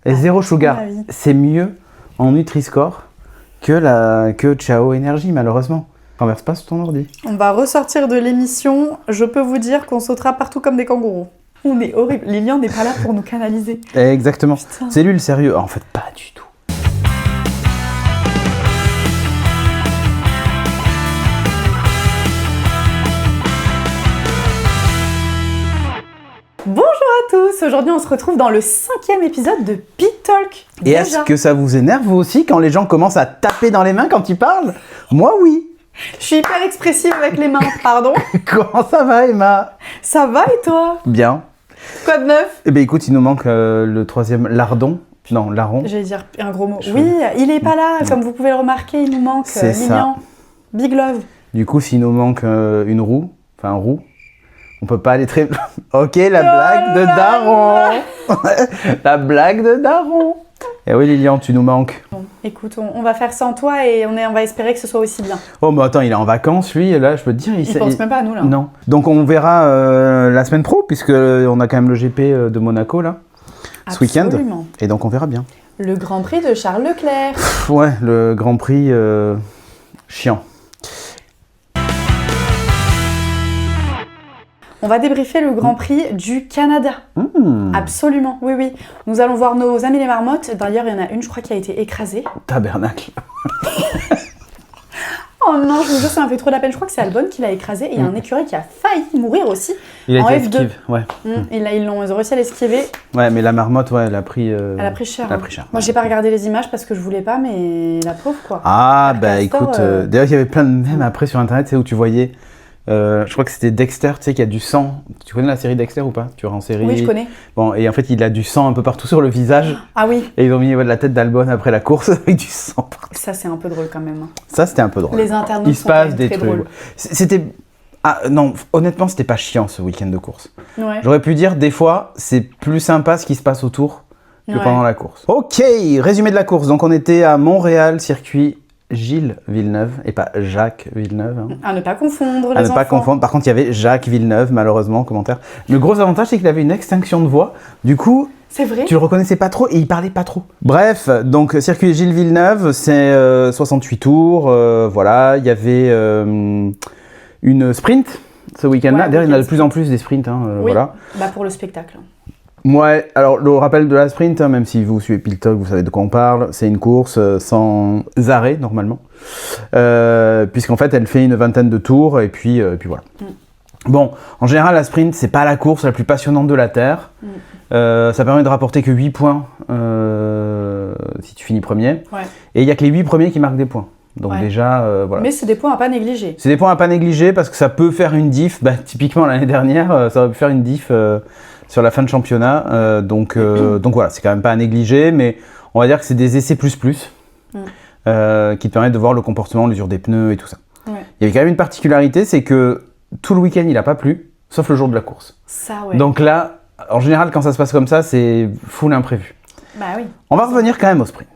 Et zéro sugar, mon avis. c'est mieux en Nutri-Score que Ciao Énergie, malheureusement. Renverse pas sur ton ordi. On va ressortir de l'émission. Je peux vous dire qu'on sautera partout comme des kangourous. On est horrible. Lilian n'est pas là pour nous canaliser. Exactement. Putain. C'est lui le sérieux. En fait, pas du tout. Bonjour à tous. Aujourd'hui, on se retrouve dans le 5e épisode de Pit Talk. Et Déjà. est-ce que ça vous énerve vous aussi quand les gens commencent à taper dans les mains quand ils parlent? Moi, oui. Je suis hyper expressive avec les mains, pardon. Comment ça va, Emma? Ça va et toi? Bien. Quoi de neuf? Eh bien, écoute, il nous manque le troisième lardon. Non, larron. J'allais dire un gros mot. Oui, il est pas là. Comme vous pouvez le remarquer, il nous manque C'est Lilian. Big love. Du coup, s'il nous manque une roue, enfin un roux, on peut pas aller très... Ok, la blague de daron. La blague de daron. Eh oui, Lilian, tu nous manques. Bon, écoute, on va faire sans toi et on va espérer que ce soit aussi bien. Oh, mais attends, il est en vacances, lui, et là, je peux te dire... Il pense même pas à nous, là. Non. Donc, on verra la semaine pro, puisque on a quand même le GP de Monaco, là, ce week-end. Absolument. Et donc, on verra bien. Le Grand Prix de Charles Leclerc. Ouais, le Grand Prix chiant. On va débriefer le Grand Prix du Canada. Absolument, oui, oui. Nous allons voir nos amis les marmottes. D'ailleurs, il y en a une, je crois, qui a été écrasée. Tabernacle. Oh non, je vous jure, ça m'a fait trop de la peine. Je crois que c'est Albon qui l'a écrasé. Et il y a un écureuil qui a failli mourir aussi. Il a en été F2. esquive, ouais. Et là, ils ont réussi à l'esquiver. Ouais, mais la marmotte, ouais, elle a pris... Elle a pris cher. Elle a hein. pris cher. Moi, j'ai pas regardé les images parce que je voulais pas, mais la pauvre, quoi. Ah, Le bah castor, écoute, d'ailleurs, il y avait plein de mèmes après sur Internet, c'est où tu voyais... je crois que c'était Dexter, tu sais, qui a du sang. Tu connais la série Dexter ou pas? Tu vois en série. Oui, je connais. Bon, et en fait, il a du sang un peu partout sur le visage. Ah oui, Et ils ont mis la tête d'Albon après la course avec du sang partout. ça, c'est un peu drôle quand même. Ça, c'était un peu drôle. Les internautes Il se sont quand passe même des très trucs. drôles. C'était... Ah non, honnêtement, c'était pas chiant ce week-end de course. Ouais. J'aurais pu dire, des fois, c'est plus sympa ce qui se passe autour que Ouais. pendant la course. Ok, résumé de la course. Donc, on était à Montréal, circuit Gilles Villeneuve, et pas Jacques Villeneuve. Hein. À ne pas confondre À les ne pas enfants. confondre. Par contre, il y avait Jacques Villeneuve, malheureusement, en commentaire. Le gros avantage, c'est qu'il avait une extinction de voix. Du coup, C'est vrai. tu le reconnaissais pas trop et il parlait pas trop. Bref, donc circuit Gilles Villeneuve, c'est 68 tours. Voilà, il y avait une sprint ce week-end-là. Ouais, D'ailleurs, il y en a de week-end plus en plus des sprints. Hein, Oui, voilà. bah pour le spectacle. Ouais, alors le rappel de la sprint, hein, même si vous suivez Pit Talk, vous savez de quoi on parle, c'est une course sans arrêt normalement, puisqu'en fait elle fait une vingtaine de tours et puis voilà. Bon, en général la sprint c'est pas la course la plus passionnante de la Terre, ça permet de rapporter que 8 points si tu finis premier, Ouais. et il y a que les 8 premiers qui marquent des points. Donc Ouais. déjà, voilà. Mais c'est des points à pas négliger. C'est des points à pas négliger parce que ça peut faire une diff. Bah, typiquement l'année dernière, ça aurait pu faire une diff sur la fin de championnat. Donc voilà, c'est quand même pas à négliger, mais on va dire que c'est des essais plus qui te permettent de voir le comportement, l'usure des pneus et tout ça. Ouais. Il y avait quand même une particularité, c'est que tout le week-end il a pas plu, sauf le jour de la course. Ça, ouais. Donc là, en général, quand ça se passe comme ça, c'est full imprévu. Bah oui. On va revenir quand même au sprint.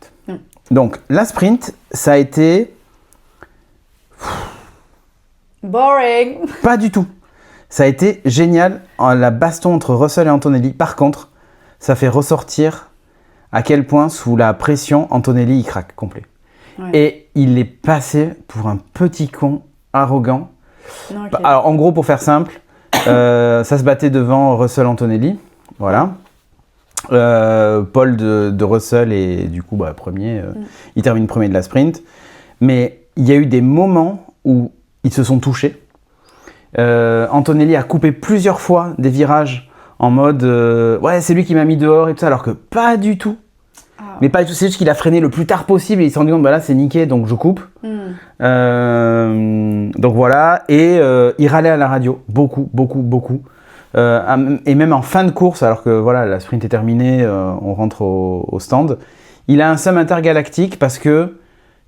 Donc la sprint, ça a été Boring. pas du tout. Ça a été génial, la baston entre Russell et Antonelli. Par contre, ça fait ressortir à quel point, sous la pression, Antonelli, il craque complet. Ouais. Et il est passé pour un petit con arrogant. Non, ok. Alors, en gros, pour faire simple, ça se battait devant Russell Antonelli. Voilà. Paul de Russell est du coup premier. Il termine premier de la sprint. Mais il y a eu des moments où ils se sont touchés. Antonelli a coupé plusieurs fois des virages en mode ouais, c'est lui qui m'a mis dehors et tout ça, alors que pas du tout. Ah. Mais pas du tout, c'est juste qu'il a freiné le plus tard possible et il s'est rendu compte, bah là c'est niqué donc je coupe. Donc voilà, et il râlait à la radio, beaucoup. Et même en fin de course, alors que voilà, la sprint est terminée, on rentre au stand, il a un seum intergalactique parce que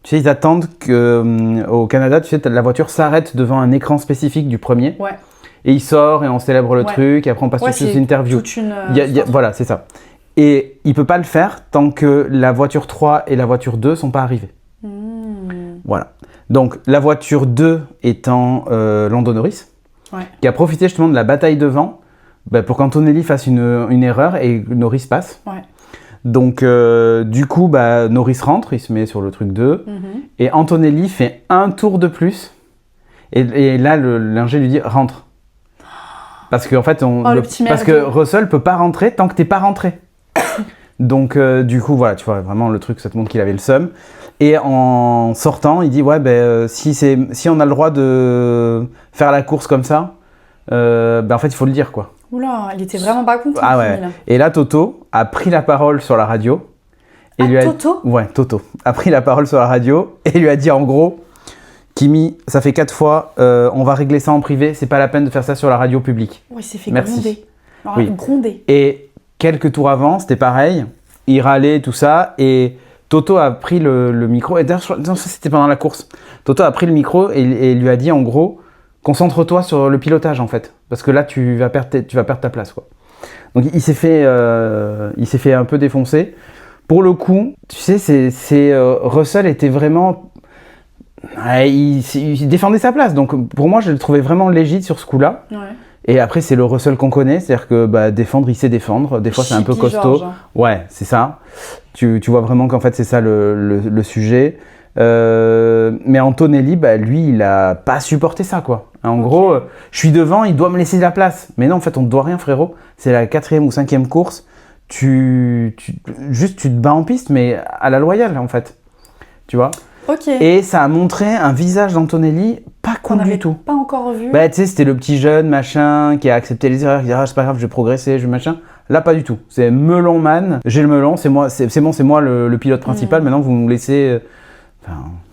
tu sais, ils attendent qu'au Canada, tu sais, la voiture s'arrête devant un écran spécifique du premier. Ouais. Et il sort et on célèbre le Ouais. truc et après on passe Ouais, toutes les c'est interviews. toute une, Voilà, c'est ça. Et il peut pas le faire tant que la voiture 3 et la voiture 2 sont pas arrivées. Voilà. Donc la voiture 2 étant Lando Norris, qui a profité justement de la bataille devant pour qu'Antonelli fasse une erreur et Norris passe. Ouais. Donc, du coup, Norris rentre, il se met sur le truc 2. Mhm. Et Antonelli fait un tour de plus. Et là, l'ingé lui dit rentre. Parce que, en fait, parce que Russell peut pas rentrer tant que t'es pas rentré. Donc, du coup, voilà, tu vois, vraiment le truc, ça te montre qu'il avait le seum. Et en sortant, il dit ouais, si on a le droit de faire la course comme ça, en fait, il faut le dire, quoi. Oula, il était vraiment pas content. Ah ouais. Là. Et là, Toto a pris la parole sur la radio. Et Toto Ouais, Toto a pris la parole sur la radio et lui a dit en gros, Kimi, ça fait 4 fois, on va régler ça en privé, c'est pas la peine de faire ça sur la radio publique. Ouais, il s'est fait Merci. gronder. Alors, Oui. gronder. Et quelques tours avant, c'était pareil, il râlait, tout ça, et Toto a pris le micro, et d'ailleurs, non, ça c'était pendant la course. Toto a pris le micro et lui a dit en gros, concentre-toi sur le pilotage en fait, parce que là tu vas perdre ta place, quoi. Donc il s'est fait un peu défoncer. Pour le coup, tu sais, Russell était vraiment, il défendait sa place. Donc pour moi, je le trouvais vraiment légitime sur ce coup-là. Ouais. Et après, c'est le Russell qu'on connaît, c'est-à-dire que défendre, il sait défendre. Des fois, c'est un peu costaud. George. Ouais, c'est ça. Tu vois vraiment qu'en fait, c'est ça le sujet. Mais Antonelli, lui, il a pas supporté ça, quoi. En gros, je suis devant, il doit me laisser de la place. Mais non, en fait, on te doit rien, frérot. C'est la 4e ou 5e course. Tu te bats en piste, mais à la loyale, en fait. Tu vois. Ok. Et ça a montré un visage d'Antonelli pas cool du tout. Pas encore vu. Tu sais, c'était le petit jeune, machin, qui a accepté les erreurs, qui dit c'est pas grave, je vais progresser, je vais machin. Là, pas du tout. C'est melon man. J'ai le melon, c'est moi, c'est moi le pilote principal. Maintenant, vous me laissez.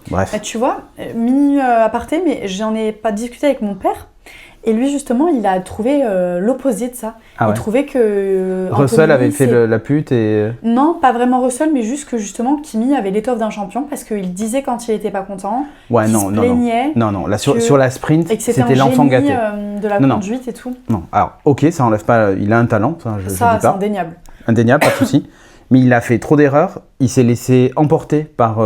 Bref. Tu vois, mini aparté, mais j'en ai pas discuté avec mon père. Et lui, justement, il a trouvé l'opposé de ça. Il trouvait que Russell avait fait la pute et... Non, pas vraiment Russell, mais juste que justement, Kimi avait l'étoffe d'un champion parce qu'il disait quand il était pas content, ouais, qu'il se plaignait. Non. Là, sur la sprint, c'était l'enfant gâté. De la conduite et tout. Non, alors, ok, ça enlève pas... Il a un talent, ça, je dis pas. C'est indéniable. Indéniable, pas de souci. Mais il a fait trop d'erreurs. Il s'est laissé emporter par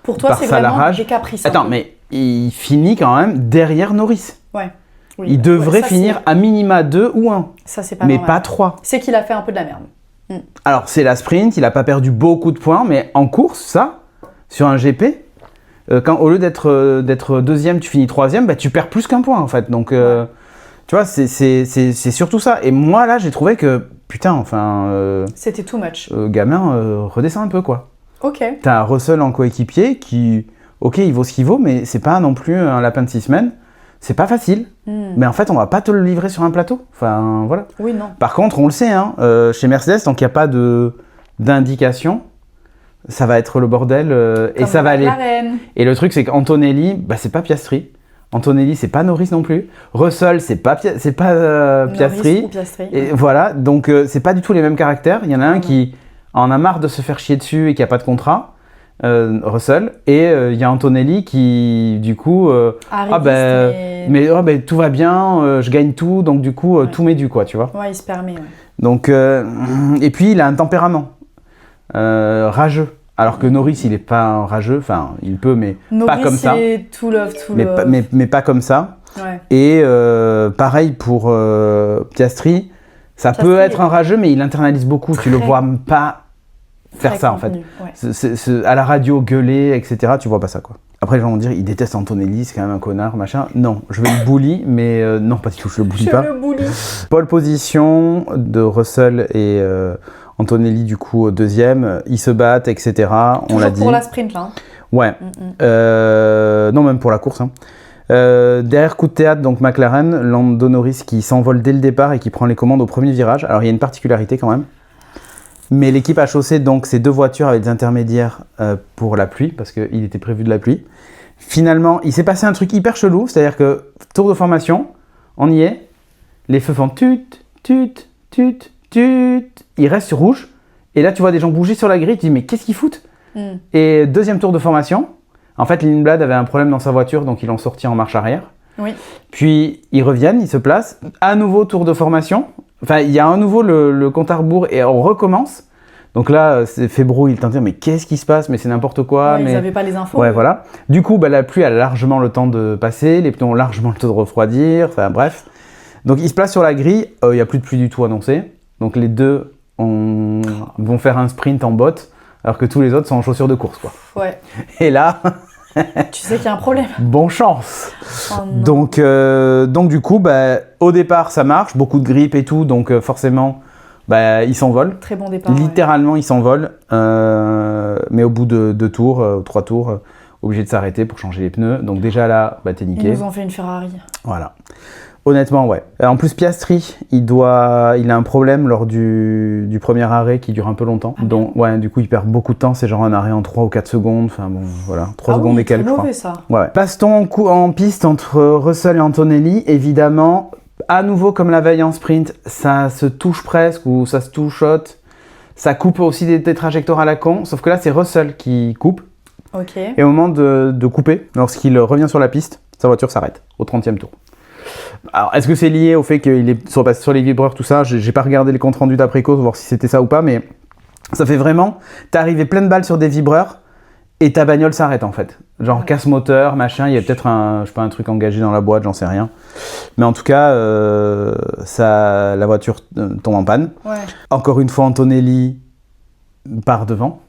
Pour toi, c'est vraiment des caprices. Attends, mais il finit quand même derrière Norris. Ouais. Oui, il devrait finir à minima 2 ou 1. Ça, c'est pas mais normal. pas 3. C'est qu'il a fait un peu de la merde. Alors, c'est la sprint, il a pas perdu beaucoup de points, mais en course, ça, sur un GP, quand au lieu d'être deuxième, tu finis troisième, tu perds plus qu'un point en fait. Donc, tu vois, c'est surtout ça. Et moi, là, j'ai trouvé que, putain, enfin... c'était too much. Gamin, redescends un peu, quoi. Ok. T'as Russell en coéquipier qui, ok, il vaut ce qu'il vaut, mais c'est pas non plus un lapin de 6 semaines. C'est pas facile, mais en fait, on va pas te le livrer sur un plateau. Enfin, voilà. Oui, non. Par contre, on le sait, hein, chez Mercedes, tant qu'il n'y a pas d'indication, ça va être le bordel et ça va aller. Et le truc, c'est qu'Antonelli, c'est pas Piastri. Antonelli, c'est pas Norris non plus. Russell, c'est pas Piastri. Et voilà, donc c'est pas du tout les mêmes caractères. Il y en a un qui en a marre de se faire chier dessus et qui a pas de contrat. Russell, et il y a Antonelli qui du coup mais tout va bien, je gagne tout, donc du coup tout m'est dû, quoi, tu vois. Ouais, il se permet. Ouais. Donc et puis il a un tempérament rageux, alors que Norris il est pas rageux, enfin il peut, mais Norris, pas comme ça. Tout love. Mais pas comme ça. Ouais. Et pareil pour Piastri, ça peut être un rageux, mais il internalise beaucoup. Tu le vois pas faire ça contenu, en fait. À la radio, gueuler, etc. Tu vois pas ça, quoi. Après, les gens vont dire, il déteste Antonelli, c'est quand même un connard, machin. Non, je vais le bully, mais non, pas du tout, je le bully pas. Le bully. Pole position de Russell et Antonelli, du coup, deuxième. Ils se battent, etc. On l'a dit. Pour la sprint, là. Ouais. Non, même pour la course. Hein. Derrière, coup de théâtre, donc McLaren, Lando Norris qui s'envole dès le départ et qui prend les commandes au premier virage. Alors, il y a une particularité quand même. Mais l'équipe a chaussé donc ces deux voitures avec des intermédiaires pour la pluie, parce qu'il était prévu de la pluie. Finalement, il s'est passé un truc hyper chelou, c'est-à-dire que tour de formation, on y est, les feux font tut, tut, tut, tut, il reste sur rouge, et là tu vois des gens bouger sur la grille, tu dis mais qu'est-ce qu'ils foutent ? Et deuxième tour de formation, en fait Lindblad avait un problème dans sa voiture, donc ils l'ont sorti en marche arrière. Oui. Puis ils reviennent, ils se placent, à nouveau tour de formation. Enfin, il y a à nouveau le compte à rebours et on recommence. Donc là, c'est Febro, il tente de dire mais qu'est-ce qui se passe ? Mais c'est n'importe quoi. Ouais, ils n'avaient pas les infos. Ouais, voilà. Du coup, la pluie a largement le temps de passer, les pneus ont largement le temps de refroidir. Enfin, bref. Donc, ils se placent sur la grille. Il n'y a plus de pluie du tout annoncée. Donc, les deux vont faire un sprint en bottes, alors que tous les autres sont en chaussures de course, quoi. Ouais. Et là... Tu sais qu'il y a un problème. Bon chance. Oh Donc du coup, au départ, ça marche, beaucoup de grippe et tout, donc forcément, ils s'envolent. Très bon départ. Littéralement, ils s'envolent, mais au bout de 2 tours, 3 tours, obligé de s'arrêter pour changer les pneus. Donc déjà là, t'es niqué. Ils nous ont fait une Ferrari. Voilà. Honnêtement, ouais. En plus, Piastri, il a un problème lors du premier arrêt qui dure un peu longtemps. Ah, donc, ouais, du coup, il perd beaucoup de temps. C'est genre un arrêt en 3 ou 4 secondes. Enfin bon, voilà. 3 secondes et quelques, je crois. Ça. Ouais. Passe-t-on en piste entre Russell et Antonelli. Évidemment, à nouveau, comme la veille en sprint, ça se touche presque ou ça se touchote. Ça coupe aussi des trajectoires à la con. Sauf que là, c'est Russell qui coupe. Ok. Et au moment de couper, lorsqu'il revient sur la piste, sa voiture s'arrête au 30e tour. Alors, est-ce que c'est lié au fait qu'il est passé sur les vibreurs, tout ça? J'ai pas regardé les comptes rendus d'après-cause, voir si c'était ça ou pas, mais ça fait vraiment... T'es arrivé plein de balles sur des vibreurs et ta bagnole s'arrête en fait. Genre casse moteur, machin, il y a peut-être un truc engagé dans la boîte, j'en sais rien. Mais en tout cas, la voiture tombe en panne. Ouais. Encore une fois, Antonelli part devant.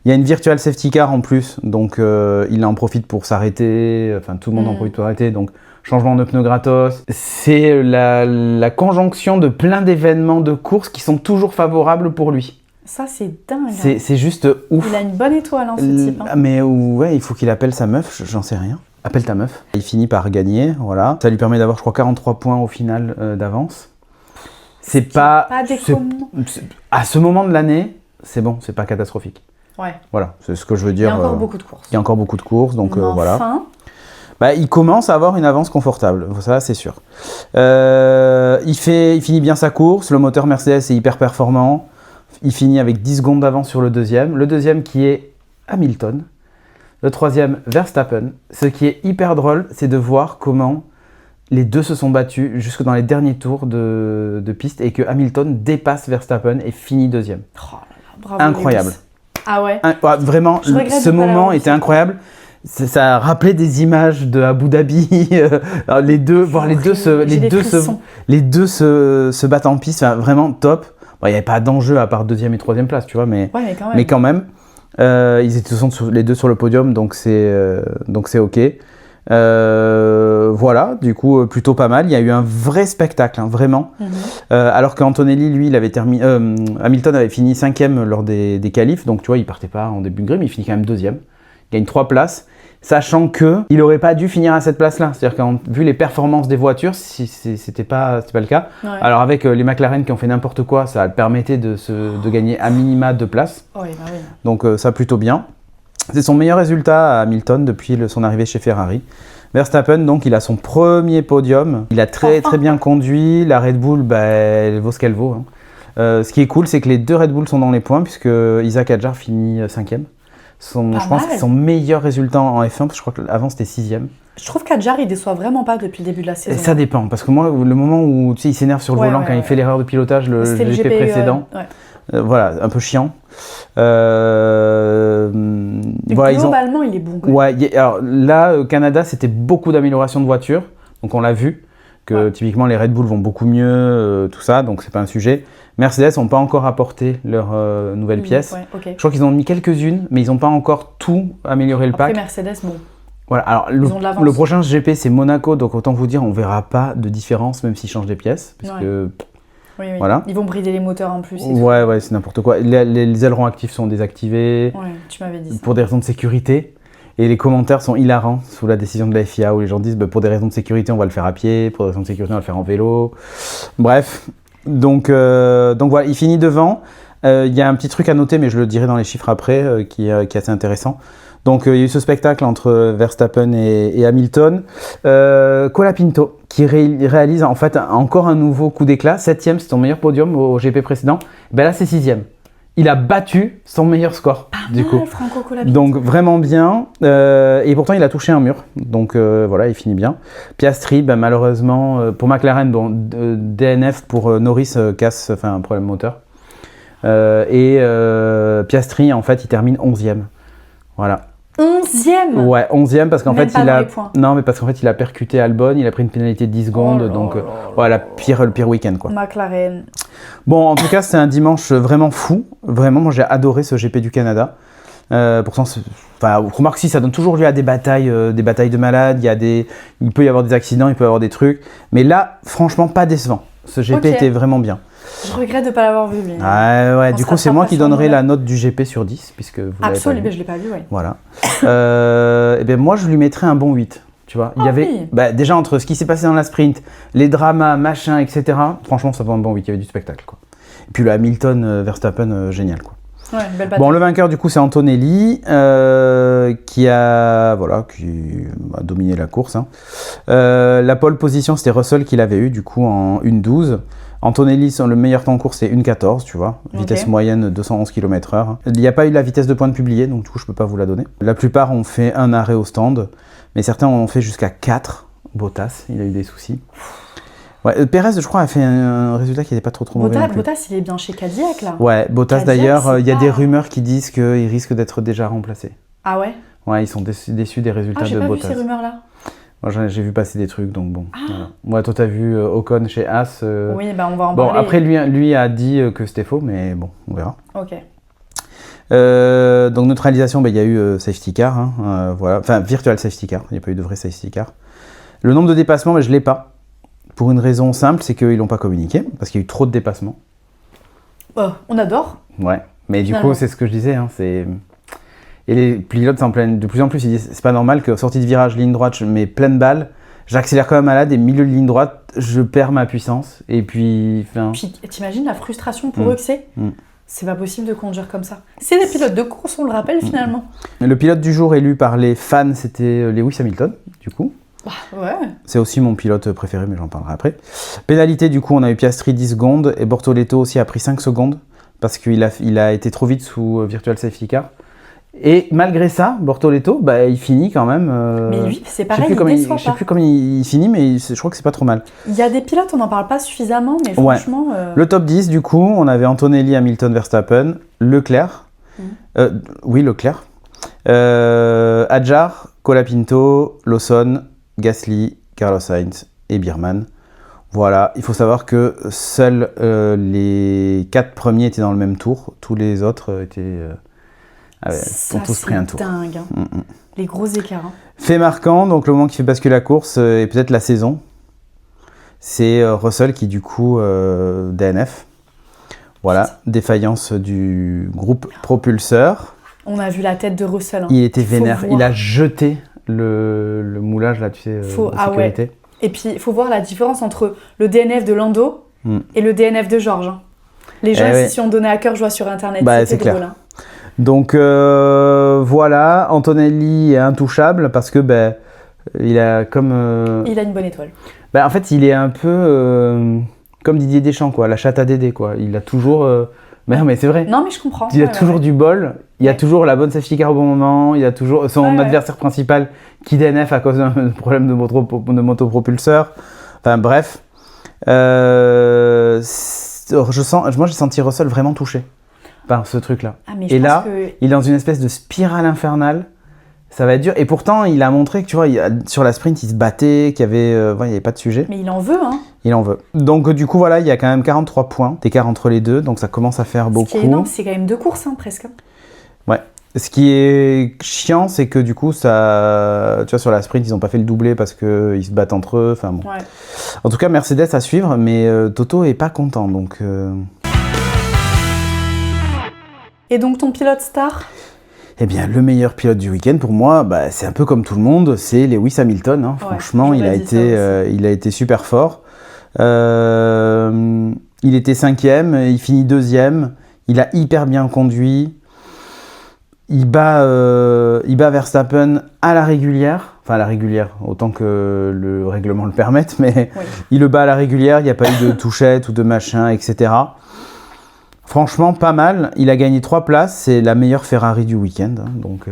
Il y a une virtual safety car en plus, donc il en profite pour s'arrêter, enfin tout le monde en profite pour s'arrêter, donc changement de pneus gratos. C'est la conjonction de plein d'événements de course qui sont toujours favorables pour lui. Ça, c'est dingue. C'est juste ouf. Il a une bonne étoile, ce type. Mais ouais, il faut qu'il appelle sa meuf, j'en sais rien. Appelle ta meuf. Il finit par gagner, voilà. Ça lui permet d'avoir, je crois, 43 points au final d'avance. C'est pas déconnant. À ce moment de l'année, c'est bon, c'est pas catastrophique. Ouais. Voilà, c'est ce que je veux dire. Il y a encore beaucoup de courses. Il y a encore beaucoup de courses, donc voilà. Enfin... il commence à avoir une avance confortable, ça c'est sûr. Il finit bien sa course, le moteur Mercedes est hyper performant. Il finit avec 10 secondes d'avance sur le deuxième. Le deuxième qui est Hamilton. Le troisième, Verstappen. Ce qui est hyper drôle, c'est de voir comment les deux se sont battus jusque dans les derniers tours de piste et que Hamilton dépasse Verstappen et finit deuxième. Oh là là, bravo. Incroyable. Ah ouais. Vraiment, ce moment était incroyable. Ça a rappelé des images de Abu Dhabi, les deux se battent en piste, enfin, vraiment top. Il n'y avait pas d'enjeu à part 2e et 3e place, tu vois, mais quand même. Ils étaient les deux sur le podium, donc c'est ok. Voilà, du coup, plutôt pas mal. Il y a eu un vrai spectacle, vraiment. Alors qu'Antonelli, lui, Hamilton avait fini 5e lors des qualifs, donc tu vois, il partait pas en début de grille, mais il finit quand même 2e. Il gagne 3 places. Sachant qu'il n'aurait pas dû finir à cette place-là. C'est-à-dire vu les performances des voitures, c'était pas le cas. Ouais. Alors avec les McLaren qui ont fait n'importe quoi, ça permettait de gagner à minima 2 places. Oui. Donc ça plutôt bien. C'est son meilleur résultat à Hamilton depuis son arrivée chez Ferrari. Verstappen, donc, il a son premier podium. Il a très bien conduit. La Red Bull, elle vaut ce qu'elle vaut. Ce qui est cool, c'est que les 2 Red Bull sont dans les points puisque Isaac Hadjar finit 5e. Je pense que c'est son meilleur résultat en F1, parce que je crois qu'avant c'était 6e. Je trouve qu'Adjar il déçoit vraiment pas depuis le début de la saison. Et ça dépend, parce que moi, le moment où il s'énerve sur le volant quand il fait l'erreur de pilotage, le GP précédent, voilà, un peu chiant. Globalement, il est bon. Alors là, au Canada, c'était beaucoup d'amélioration de voitures, donc on l'a vu, que typiquement les Red Bull vont beaucoup mieux, tout ça, donc c'est pas un sujet. Mercedes n'ont pas encore apporté leurs nouvelles pièces. Je crois qu'ils en ont mis quelques-unes, mais ils n'ont pas encore tout amélioré le pack. Après Mercedes, bon. Voilà, alors le prochain GP c'est Monaco, donc autant vous dire, on verra pas de différence même s'ils changent des pièces. Parce que, voilà. Ils vont brider les moteurs en plus. Ouais, c'est n'importe quoi. Les ailerons actifs sont désactivés. Ouais, tu m'avais dit ça. Pour des raisons de sécurité. Et les commentaires sont hilarants sous la décision de la FIA où les gens disent pour des raisons de sécurité on va le faire à pied, pour des raisons de sécurité on va le faire en vélo. Bref. Donc voilà, il finit devant. Il y a un petit truc à noter, mais je le dirai dans les chiffres après, qui est assez intéressant. Donc il y a eu ce spectacle entre Verstappen et Hamilton. Colapinto, qui réalise en fait encore un nouveau coup d'éclat. 7e, c'est son meilleur podium au GP précédent. Là, c'est 6e. Il a battu son meilleur score, du coup. Franco Colapinto. Donc vraiment bien. Et pourtant, il a touché un mur. Donc voilà, il finit bien. Piastri, malheureusement, pour McLaren, DNF pour Norris casse, un problème moteur. Piastri, en fait, il termine 11e. Voilà. 11e ? Ouais, 11e parce qu'en fait, il a percuté Albon, il a pris une pénalité de 10 secondes. Le pire week-end, quoi. McLaren. Bon, en tout cas, c'est un dimanche vraiment fou. Vraiment, moi j'ai adoré ce GP du Canada. Pourtant, remarque si ça donne toujours lieu à des batailles de malades. Il peut y avoir des accidents, il peut y avoir des trucs. Mais là, franchement, pas décevant. Ce GP était vraiment bien. Je regrette de ne pas l'avoir vu, lui. Ouais, du coup, c'est moi qui donnerai la note du GP sur 10, puisque vous l'avez pas vu. Absolument, je ne l'ai pas vu, oui. Voilà. Et bien, moi, je lui mettrais un bon 8. Tu vois, il y avait déjà entre ce qui s'est passé dans la sprint, les dramas, machin, etc. Franchement, ça va un bon 8, il y avait du spectacle, quoi. Et puis le Hamilton, Verstappen, génial, quoi. Ouais, belle bataille. Bon, le vainqueur, du coup, c'est Antonelli, qui a dominé la course. Hein. La pole position, c'était Russell qui l'avait eu, du coup, en 1,12. Antonelli, le meilleur temps en course, c'est 1,14, tu vois. Vitesse moyenne, 211 km/h. Il n'y a pas eu la vitesse de pointe publiée, donc du coup, je ne peux pas vous la donner. La plupart ont fait un arrêt au stand, mais certains ont fait jusqu'à 4. Bottas, il a eu des soucis. Ouais, Pérez, je crois, a fait un résultat qui n'était pas trop mauvais. Bottas, il est bien chez Cadillac, là. Ouais, Bottas, d'ailleurs, il y a des rumeurs qui disent qu'il risque d'être déjà remplacé. Ah ouais? Ouais, ils sont déçus des résultats de Bottas. J'ai pas vu ces rumeurs-là. Moi, j'ai vu passer des trucs, donc bon. Voilà. Moi, toi, t'as vu Ocon chez As. Oui, on va en parler. Bon, après, lui a dit que c'était faux, mais bon, on verra. Ok. Donc, neutralisation, il y a eu safety car. Hein, voilà. Enfin, virtual safety car. Il n'y a pas eu de vrai safety car. Le nombre de dépassements, je ne l'ai pas. Pour une raison simple, c'est qu'ils ne l'ont pas communiqué, parce qu'il y a eu trop de dépassements. On adore. Ouais, mais du coup, c'est ce que je disais. Hein, et les pilotes s'en plaignent de plus en plus. Ils disent c'est pas normal que sortie de virage, ligne droite, je mets pleine balle, j'accélère comme un malade, et milieu de ligne droite, je perds ma puissance. Et puis. Puis t'imagines la frustration pour eux que c'est C'est pas possible de conduire comme ça. C'est des pilotes de course, on le rappelle finalement. Le pilote du jour élu par les fans, c'était Lewis Hamilton, du coup. Ouais. C'est aussi mon pilote préféré, mais j'en parlerai après. Pénalité, du coup, on a eu Piastri 10 secondes et Bortoleto aussi a pris 5 secondes parce qu'il a été trop vite sous Virtual Safety Car. Et malgré ça, Bortoleto, il finit quand même. Mais lui, c'est pareil, il déçoit pas. Je sais plus comment il finit, mais je crois que c'est pas trop mal. Il y a des pilotes, on n'en parle pas suffisamment, mais franchement. Le top 10, du coup, on avait Antonelli, Hamilton, Verstappen, Leclerc. Leclerc. Adjar, Colapinto, Lawson, Gasly, Carlos Sainz et Biermann. Voilà, il faut savoir que seuls les 4 premiers étaient dans le même tour. Tous les autres ont tous pris un tour. C'est dingue. Hein. Les gros écarts. Hein. Fait marquant, donc le moment qui fait basculer la course et peut-être la saison, c'est Russell qui du coup DNF. Voilà, défaillance du groupe propulseur. On a vu la tête de Russell. Hein. Il était vénère, il a jeté le moulage là, tu sais, de sécurité. Ouais. Et puis il faut voir la différence entre le DNF de Lando et le DNF de George. Hein. Les gens ici ont donné à cœur joie sur internet, c'était drôle. Hein. Donc voilà, Antonelli est intouchable parce que il a comme il a une bonne étoile. En fait, il est un peu comme Didier Deschamps, quoi, la chatte à Dédé, quoi. Il a toujours mais c'est vrai. Non, mais je comprends. Il a toujours du bol. Il y a toujours la bonne safety car au bon moment. Il y a toujours son adversaire principal qui DNF à cause d'un problème de motopropulseur. Enfin bref. Moi, j'ai senti Russell vraiment touché par ce truc-là. Et là, il est dans une espèce de spirale infernale. Ça va être dur. Et pourtant, il a montré que, tu vois, sur la sprint, il se battait, qu'il y avait, il n'y avait pas de sujet. Mais il en veut, hein. Il en veut. Donc, du coup, voilà, il y a quand même 43 points d'écart entre les deux. Donc, ça commence à faire beaucoup. Ce qui est énorme, c'est quand même 2 courses, hein, presque. Ouais. Ce qui est chiant, c'est que du coup, ça, tu vois, sur la sprint, ils n'ont pas fait le doublé parce qu'ils se battent entre eux. Enfin bon. Ouais. En tout cas, Mercedes à suivre, mais Toto est pas content. Donc. Et donc, ton pilote star ? Eh bien, le meilleur pilote du week-end, pour moi, c'est un peu comme tout le monde, c'est Lewis Hamilton. Hein. Franchement, il a été super fort. Il était 5e, il finit 2e. Il a hyper bien conduit. Il bat Verstappen à la régulière. Enfin, à la régulière, autant que le règlement le permette. Mais il le bat à la régulière. Il n'y a pas eu de touchette ou de machin, etc. Franchement, pas mal. Il a gagné 3 places. C'est la meilleure Ferrari du week-end. Hein, donc,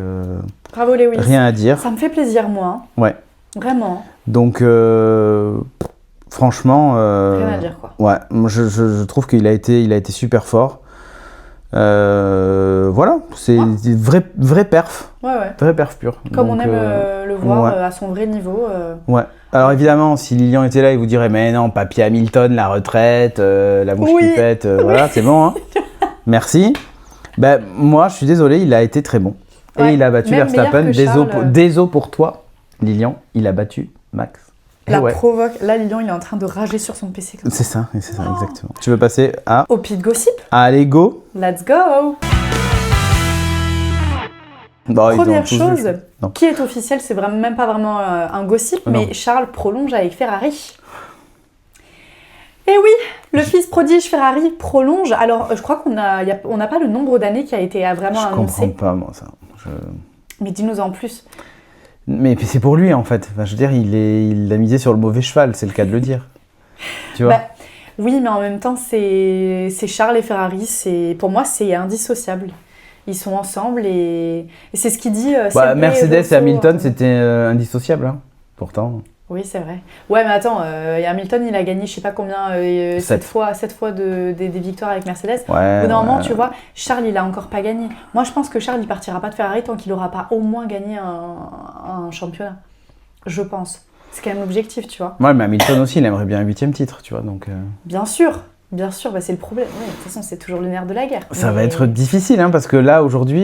bravo Lewis. Rien à dire. Ça me fait plaisir, moi. Ouais. Vraiment. Donc, franchement... rien à dire, quoi. Ouais, je trouve qu'il a été super fort. Voilà, c'est vrai perf. Ouais. Vrai perf pur. Comme donc, on aime le voir à son vrai niveau. Ouais. Alors évidemment, si Lilian était là, il vous dirait mais non, Papy Hamilton, la retraite, la mouche qui pète, voilà, c'est bon. Hein. Merci. Ben, moi, je suis désolé, il a été très bon. Et il a battu Verstappen. Désolé pour toi, Lilian, il a battu Max. Provoque. Là, Lilian, il est en train de rager sur son PC. C'est ça, exactement. Tu veux passer au Pit Gossip? Allez, go. Let's go. Première chose, qui est officiel, c'est même pas vraiment un gossip, mais Charles prolonge avec Ferrari. Et oui, le fils prodige Ferrari prolonge. Alors, je crois qu'on n'a pas le nombre d'années qui a été vraiment annoncé. Je comprends pas, moi, ça. Mais dis-nous en plus. Mais c'est pour lui, en fait. Enfin, je veux dire, il a misé sur le mauvais cheval, c'est le cas de le dire. Tu vois oui, mais en même temps, c'est Charles et Ferrari. Pour moi, c'est indissociable. Ils sont ensemble et c'est ce qu'il dit. Mercedes et Hamilton, c'était indissociable, hein, pourtant. Oui, c'est vrai. Ouais, mais attends, Hamilton, il a gagné je sais pas combien, 7 fois des victoires avec Mercedes. Ouais, normalement, tu vois, Charles, il a encore pas gagné. Moi, je pense que Charles, il partira pas de Ferrari tant qu'il aura pas au moins gagné un championnat. Je pense. C'est quand même l'objectif, tu vois. Ouais, mais Hamilton aussi, il aimerait bien un 8e titre, tu vois, donc... Bien sûr, c'est le problème. Ouais, de toute façon, c'est toujours le nerf de la guerre. Ça va être difficile, hein, parce que là, aujourd'hui,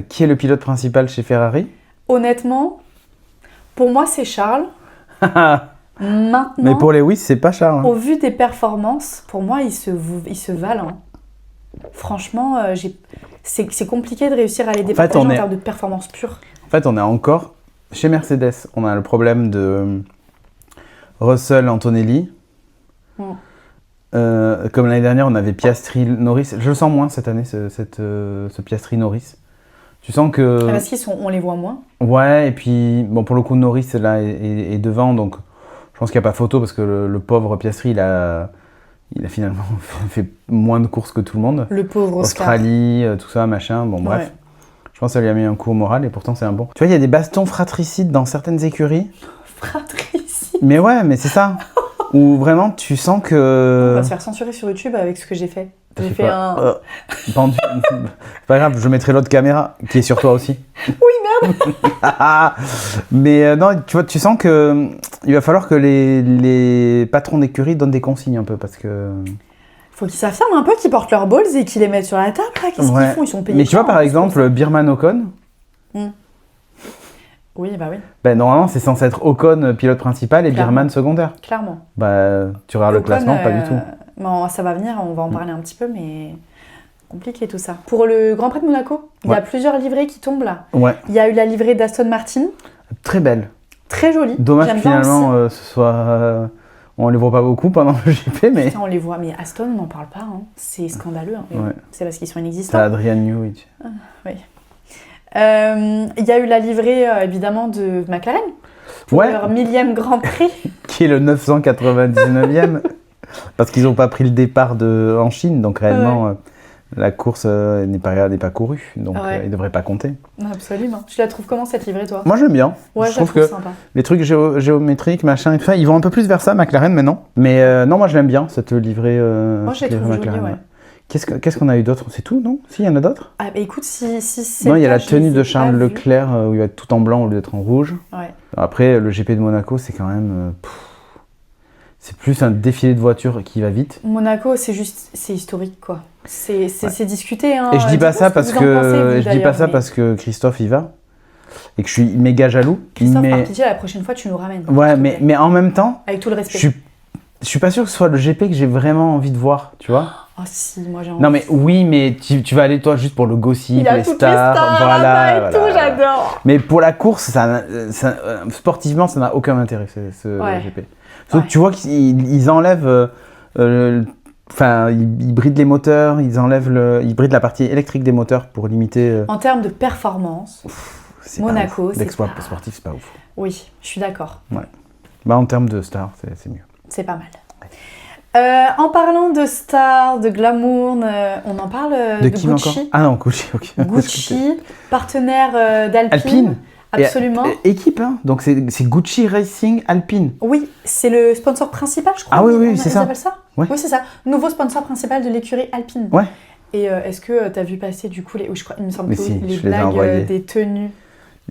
qui est le pilote principal chez Ferrari ? Honnêtement, pour moi, c'est Charles. Maintenant, mais pour Lewis, c'est pas Charles. Hein. Au vu des performances, pour moi, il se valent. Hein. Franchement, c'est compliqué de réussir à les dépasser en termes de performance pure. En fait, on est encore... Chez Mercedes, on a le problème de Russell, Antonelli. Comme l'année dernière, on avait Piastri, Norris. Je le sens moins cette année, ce Piastri, Norris. Tu sens que... Parce on les voit moins. Ouais, et puis, bon, pour le coup, Norris là est devant, donc je pense qu'il n'y a pas photo parce que le pauvre Piastri, il a finalement fait moins de courses que tout le monde. Le pauvre Oscar. Australie, tout ça, machin, bon, bref. Ouais. Je pense que ça lui a mis un coup au moral et pourtant c'est un bon. Tu vois, il y a des bastons fratricides dans certaines écuries. Fratricides. Mais ouais, mais c'est ça. Où vraiment tu sens que... On va se faire censurer sur YouTube avec ce que j'ai fait. J'ai fait pendu. C'est pas grave, je mettrai l'autre caméra qui est sur toi aussi. Oui, merde. Mais non, tu vois, tu sens que il va falloir que les patrons d'écurie donnent des consignes un peu parce que... Faut qu'ils s'affirment un peu, qu'ils portent leurs balls et qu'ils les mettent sur la table. Qu'est-ce qu'ils font ? Ils sont payés. Mais tu vois, par exemple, Birman Ocon. Oui, bah oui. Normalement, c'est censé être Ocon pilote principal et Birman secondaire. Clairement. Tu regardes le classement, pas du tout. Bon, ça va venir, on va en parler un petit peu, mais compliqué tout ça. Pour le Grand Prix de Monaco, il y a plusieurs livrées qui tombent là. Ouais. Il y a eu la livrée d'Aston Martin. Très belle. Très jolie. Dommage que finalement, ce soit... On les voit pas beaucoup pendant le GP, mais... Putain, on les voit, mais Aston, on n'en parle pas. Hein. C'est scandaleux. Hein. Ouais. C'est parce qu'ils sont inexistants. T'as Adrian Newey. Oui. Il y a eu la livrée, évidemment, de McLaren. Pour leur 1000e Grand Prix. Qui est le 999e. Parce qu'ils n'ont pas pris le départ en Chine, donc réellement... La course n'est pas courue, donc il ne devrait pas compter. Absolument. Tu la trouves comment cette livrée, toi ? Moi, j'aime bien. Ouais, je trouve que sympa. Les trucs géométriques, machin et tout ça, ils vont un peu plus vers ça, McLaren, maintenant. Mais non, moi, je l'aime bien, cette livrée moi, je la trouve jolie, ouais. Qu'est-ce qu'on a eu d'autre ? C'est tout, non ? Si, il y en a d'autres ? Ah, bah écoute, si c'est... Non, il y a la tenue de Charles Leclerc, où il va être tout en blanc au lieu d'être en rouge. Ouais. Après, le GP de Monaco, c'est quand même... c'est plus un défilé de voitures qui va vite. Monaco, c'est historique, quoi. C'est discuté. Hein. Et je dis pas ça parce que Christophe y va et que je suis méga jaloux. Christophe, par pitié, la prochaine fois, tu nous ramènes. Ouais, mais en même temps, avec tout le respect. Je suis pas sûr que ce soit le GP que j'ai vraiment envie de voir, tu vois. Ah si, moi j'ai envie. Non mais oui, mais tu vas aller toi juste pour le gossip, les stars, voilà, et tout, j'adore. Mais pour la course, sportivement, ça n'a aucun intérêt ce GP. Sauf que tu vois qu'ils enlèvent. Ils brident les moteurs, ils brident la partie électrique des moteurs pour limiter... En termes de performance, Monaco, c'est d'exploit sportif, c'est pas ouf. Oui, je suis d'accord. Ouais. En termes de stars, c'est mieux. C'est pas mal. En parlant de stars, de glamour, on en parle de qui Gucci. Encore Ah non, Gucci, ok. Gucci, partenaire d'Alpine. Absolument. Équipe, hein. Donc c'est Gucci Racing Alpine. Oui, c'est le sponsor principal, je crois. Ah oui, c'est ça. Ils appellent ça ? Ouais. Oui, c'est ça. Nouveau sponsor principal de l'écurie Alpine. Ouais. Et est-ce que tu as vu passer du coup, il me semble que si, les blagues des tenues.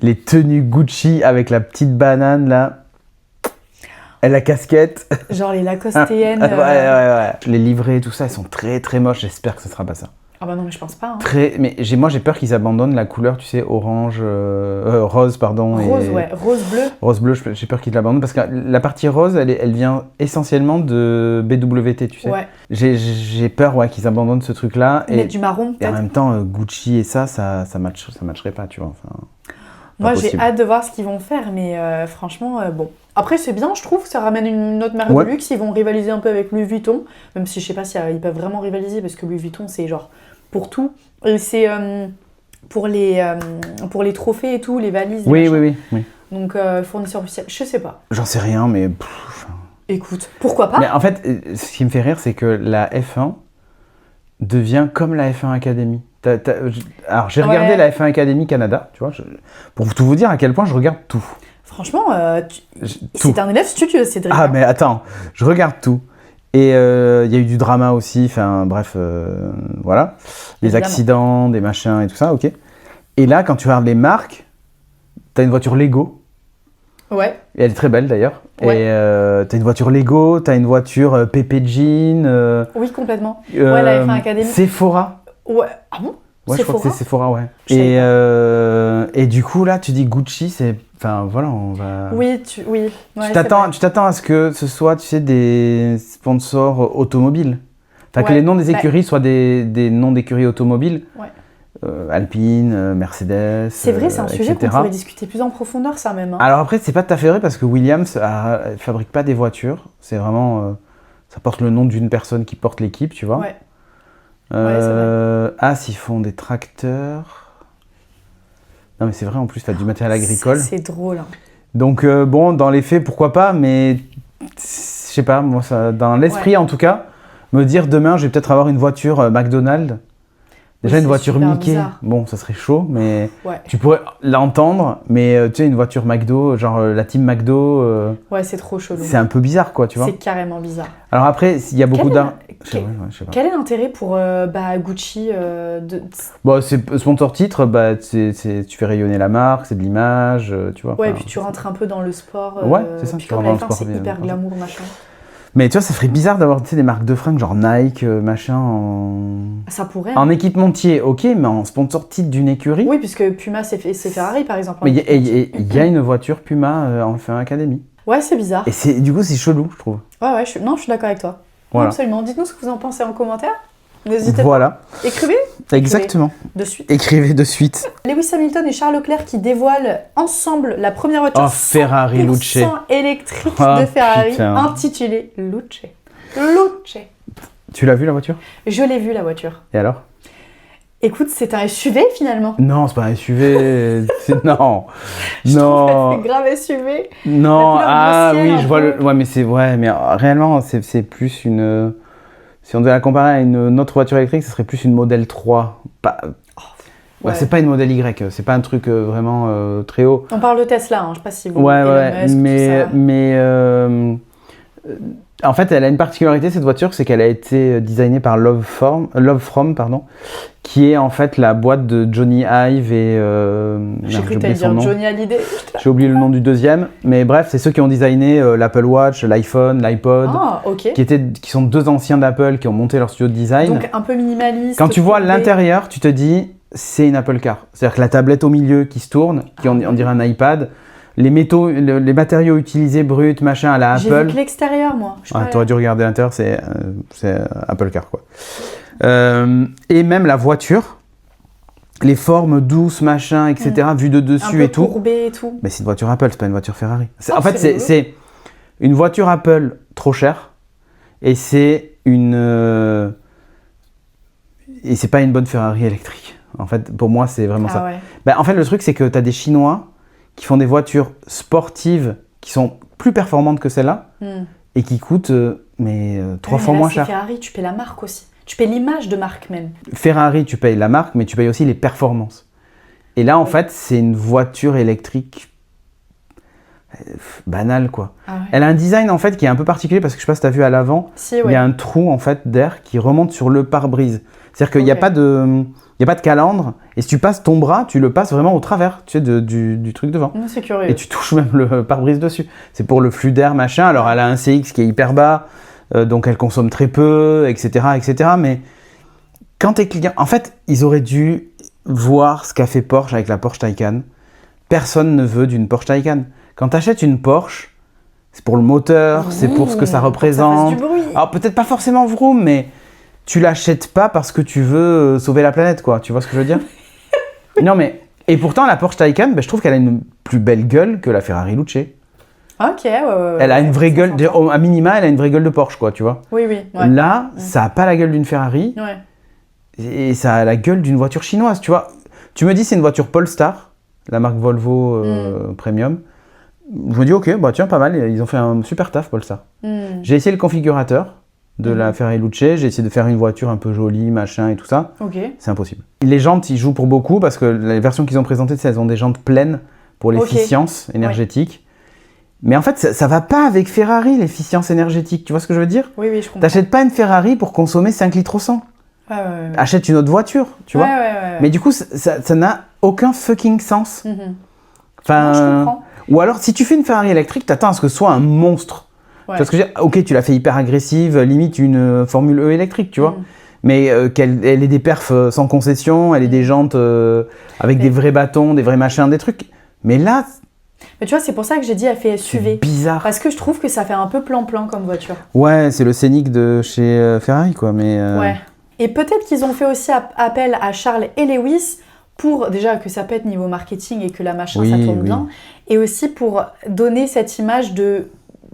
Les tenues Gucci avec la petite banane là. Et la casquette. Genre les Lacostéennes. Ouais. Les livrets, tout ça, ils sont très très moches. J'espère que ce sera pas ça. Ah bah non, mais je pense pas. Hein. Mais moi j'ai peur qu'ils abandonnent la couleur, tu sais, orange, rose, pardon. Rose, ouais, rose-bleu. Rose-bleu, j'ai peur qu'ils l'abandonnent parce que la partie rose, elle vient essentiellement de BWT, tu sais. Ouais. J'ai peur qu'ils abandonnent ce truc-là. Mais du marron, peut-être. Et en même temps, Gucci et ça matcherait pas, tu vois. Enfin, moi j'ai hâte de voir ce qu'ils vont faire, mais franchement, bon. Après, c'est bien, je trouve, ça ramène une autre marque de luxe. Ils vont rivaliser un peu avec Louis Vuitton, même si je sais pas si ils peuvent vraiment rivaliser, parce que Louis Vuitton, c'est genre pour tout. Et c'est pour les trophées et tout, les valises. Oui. Donc, fournisseur officiel, je sais pas. J'en sais rien, mais... Écoute, pourquoi pas ? Mais en fait, ce qui me fait rire, c'est que la F1 devient comme la F1 Academy. Alors, j'ai regardé la F1 Academy Canada, tu vois, pour tout vous dire à quel point je regarde tout. Franchement, c'est un élève studieux, Cédric. Ah, mais attends, je regarde tout. Et il y a eu du drama aussi, enfin bref, voilà. Les accidents, des machins et tout ça, ok. Et là, quand tu regardes les marques, t'as une voiture Lego. Ouais. Et elle est très belle d'ailleurs. Ouais. Et t'as une voiture Lego, t'as une voiture Pepe Jean. Oui, complètement. Ouais, la F1 Academy. Sephora. Ouais. Ah bon ? Ouais, je crois que c'est Sephora, ouais. Et du coup, là, tu dis Gucci, c'est... Enfin, voilà, on va... Oui, ouais, tu t'attends à ce que ce soit, tu sais, des sponsors automobiles. Enfin, que les noms des écuries soient des noms d'écuries automobiles. Ouais. Alpine, Mercedes, c'est vrai, c'est un sujet etc. qu'on pourrait discuter plus en profondeur, ça même. Hein. Alors après, c'est pas tout à fait vrai parce que Williams fabrique pas des voitures. C'est vraiment... ça porte le nom d'une personne qui porte l'équipe, tu vois. Ouais. C'est vrai. As, ils font des tracteurs. Non mais c'est vrai, en plus, t'as du matériel agricole. C'est drôle. Hein. Donc bon, dans les faits, pourquoi pas, mais je sais pas, moi, ça, dans l'esprit en tout cas, me dire demain, je vais peut-être avoir une voiture McDonald's. Déjà, une voiture Mickey, bizarre. Bon, ça serait chaud, mais tu pourrais l'entendre, mais tu sais, une voiture McDo, genre la team McDo. Ouais, c'est trop chaud. C'est un peu bizarre, quoi, tu vois. C'est carrément bizarre. Alors après, il y a beaucoup d'art. Quel est l'intérêt pour Gucci Bon, c'est sponsor titre, tu fais rayonner la marque, c'est de l'image, tu vois. Ouais, et puis tu rentres un peu dans le sport. Ouais, c'est ça. Puis comme la F1, c'est hyper glamour, machin. Mais tu vois, ça ferait bizarre d'avoir des marques de fringues genre Nike, machin, Ça pourrait. En équipementier, ok, mais en sponsor titre d'une écurie. Oui, puisque Puma, c'est Ferrari, par exemple. Mais il y a une voiture Puma en F1 Academy. Ouais, c'est bizarre. Et du coup, c'est chelou, je trouve. Ouais, je suis d'accord avec toi. Voilà. Absolument. Dites-nous ce que vous en pensez en commentaire. N'hésitez pas. Écrivez. Exactement. De suite. Écrivez de suite. Lewis Hamilton et Charles Leclerc qui dévoilent ensemble la première voiture Ferrari Luce électrique de Ferrari, intitulée Luce. Luce. Tu l'as vu la voiture ? Je l'ai vu la voiture. Et alors ? Écoute, c'est un SUV finalement. Non, c'est pas un SUV. Non. Je trouve c'est grave SUV. Non, oui, je vois le. Ouais, mais réellement, c'est plus une. Si on devait la comparer à une autre voiture électrique, ce serait plus une Model 3. C'est pas une Model Y, c'est pas un truc vraiment très haut. On parle de Tesla, hein, je sais pas si vous. Ouais, mais en fait, elle a une particularité cette voiture, c'est qu'elle a été designée par Love From, qui est en fait la boîte de Johnny Ive et... J'ai cru que t'allais dire Johnny Hallyday. J'ai oublié le nom du deuxième, mais bref, c'est ceux qui ont designé l'Apple Watch, l'iPhone, l'iPod, qui sont deux anciens d'Apple qui ont monté leur studio de design. Donc un peu minimaliste. Quand tu vois l'intérieur, tu te dis, c'est une Apple Car. C'est-à-dire que la tablette au milieu qui se tourne, on dirait un iPad, les matériaux utilisés bruts, machin, à la Apple. J'ai vu que l'extérieur, moi. T'aurais dû regarder l'intérieur, c'est Apple Car, quoi. Et même la voiture, les formes douces, machin, etc., vues de dessus et tout. Un peu courbées et tout. Mais c'est une voiture Apple, c'est pas une voiture Ferrari. En fait, c'est une voiture Apple trop chère et c'est et c'est pas une bonne Ferrari électrique. En fait, pour moi, c'est vraiment ça. Ouais. En fait, le truc, c'est que t'as des Chinois qui font des voitures sportives qui sont plus performantes que celle-là et qui coûtent 3 fois moins cher. Ferrari, tu payes la marque aussi. Tu payes l'image de marque même. Ferrari, tu payes la marque, mais tu payes aussi les performances. Et là, en fait, c'est une voiture électrique banale, quoi. Elle a un design, en fait, qui est un peu particulier parce que je sais pas si tu as vu à l'avant, il y a un trou, en fait, d'air qui remonte sur le pare-brise. C'est-à-dire qu'il n'y a pas de calandre, et si tu passes ton bras, tu le passes vraiment au travers, tu sais, du truc devant. C'est curieux. Et tu touches même le pare-brise dessus. C'est pour le flux d'air, machin. Alors, elle a un CX qui est hyper bas, donc elle consomme très peu, etc., etc. Mais quand t'es client... En fait, ils auraient dû voir ce qu'a fait Porsche avec la Porsche Taycan. Personne ne veut d'une Porsche Taycan. Quand t'achètes une Porsche, c'est pour le moteur, c'est pour ce que ça représente. Ça fasse du bruit. Alors, peut-être pas forcément vroom, mais... Tu l'achètes pas parce que tu veux sauver la planète, quoi. Tu vois ce que je veux dire? Non, mais... Et pourtant, la Porsche Taycan, je trouve qu'elle a une plus belle gueule que la Ferrari Luce. Ok, ouais. Elle a une vraie gueule... À minima, elle a une vraie gueule de Porsche, quoi, tu vois. Oui. Ouais. Là, ça a pas la gueule d'une Ferrari. Ouais. Et ça a la gueule d'une voiture chinoise, tu vois. Tu me dis, c'est une voiture Polestar, la marque Volvo Premium. Je me dis, ok, bah tiens, pas mal. Ils ont fait un super taf, Polestar. J'ai essayé le configurateur de la Ferrari Luce, j'ai essayé de faire une voiture un peu jolie, machin et tout ça. C'est impossible. Les jantes, ils jouent pour beaucoup parce que les versions qu'ils ont présentées, elles ont des jantes pleines pour l'efficience énergétique. Mais en fait, ça va pas avec Ferrari, l'efficience énergétique. Tu vois ce que je veux dire? Oui, je comprends. T'achètes pas une Ferrari pour consommer 5 litres au 100. Ouais. Achète une autre voiture, tu vois. Mais du coup, ça n'a aucun fucking sens. Enfin, je comprends. Ou alors, si tu fais une Ferrari électrique, t'attends à ce que ce soit un monstre. Tu vois ce que je veux dire? Ok, tu l'as fait hyper agressive, limite une Formule E électrique, tu vois. Mais qu'elle ait des perfs sans concession, elle ait des jantes avec des vrais bâtons, des vrais machins, des trucs. Mais là... Mais tu vois, c'est pour ça que j'ai dit elle fait SUV. C'est bizarre. Parce que je trouve que ça fait un peu plan-plan comme voiture. Ouais, c'est le Scénic de chez Ferrari, quoi. Mais Ouais. Et peut-être qu'ils ont fait aussi appel à Charles et Lewis pour déjà que ça pète niveau marketing et que la machin ça tourne bien. Et aussi pour donner cette image de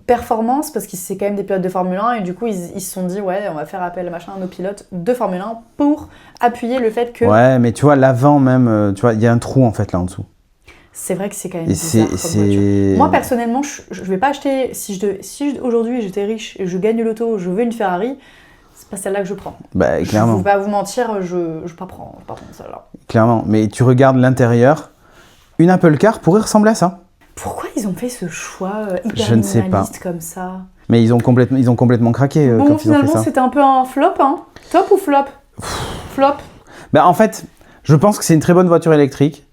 performance, parce que c'est quand même des pilotes de Formule 1 et du coup ils se sont dit ouais, on va faire appel à nos pilotes de Formule 1 pour appuyer le fait que... Ouais, mais tu vois, l'avant même, tu vois, il y a un trou en fait là en dessous. C'est vrai que c'est quand même bizarre comme voiture. Moi personnellement, je vais pas acheter, si aujourd'hui j'étais riche et je gagne le loto, je veux une Ferrari, c'est pas celle-là que je prends. Bah clairement. Je vais pas vous mentir, je vais pas prendre celle-là. Clairement, mais tu regardes l'intérieur, une Apple Car pourrait ressembler à ça. Pourquoi ils ont fait ce choix hyper je ne sais pas. comme ça? Mais ils ont complètement craqué quand ils ont fait ça. Finalement, c'était un peu un flop, hein. Top ou flop? Flop. Bah en fait, je pense que c'est une très bonne voiture électrique,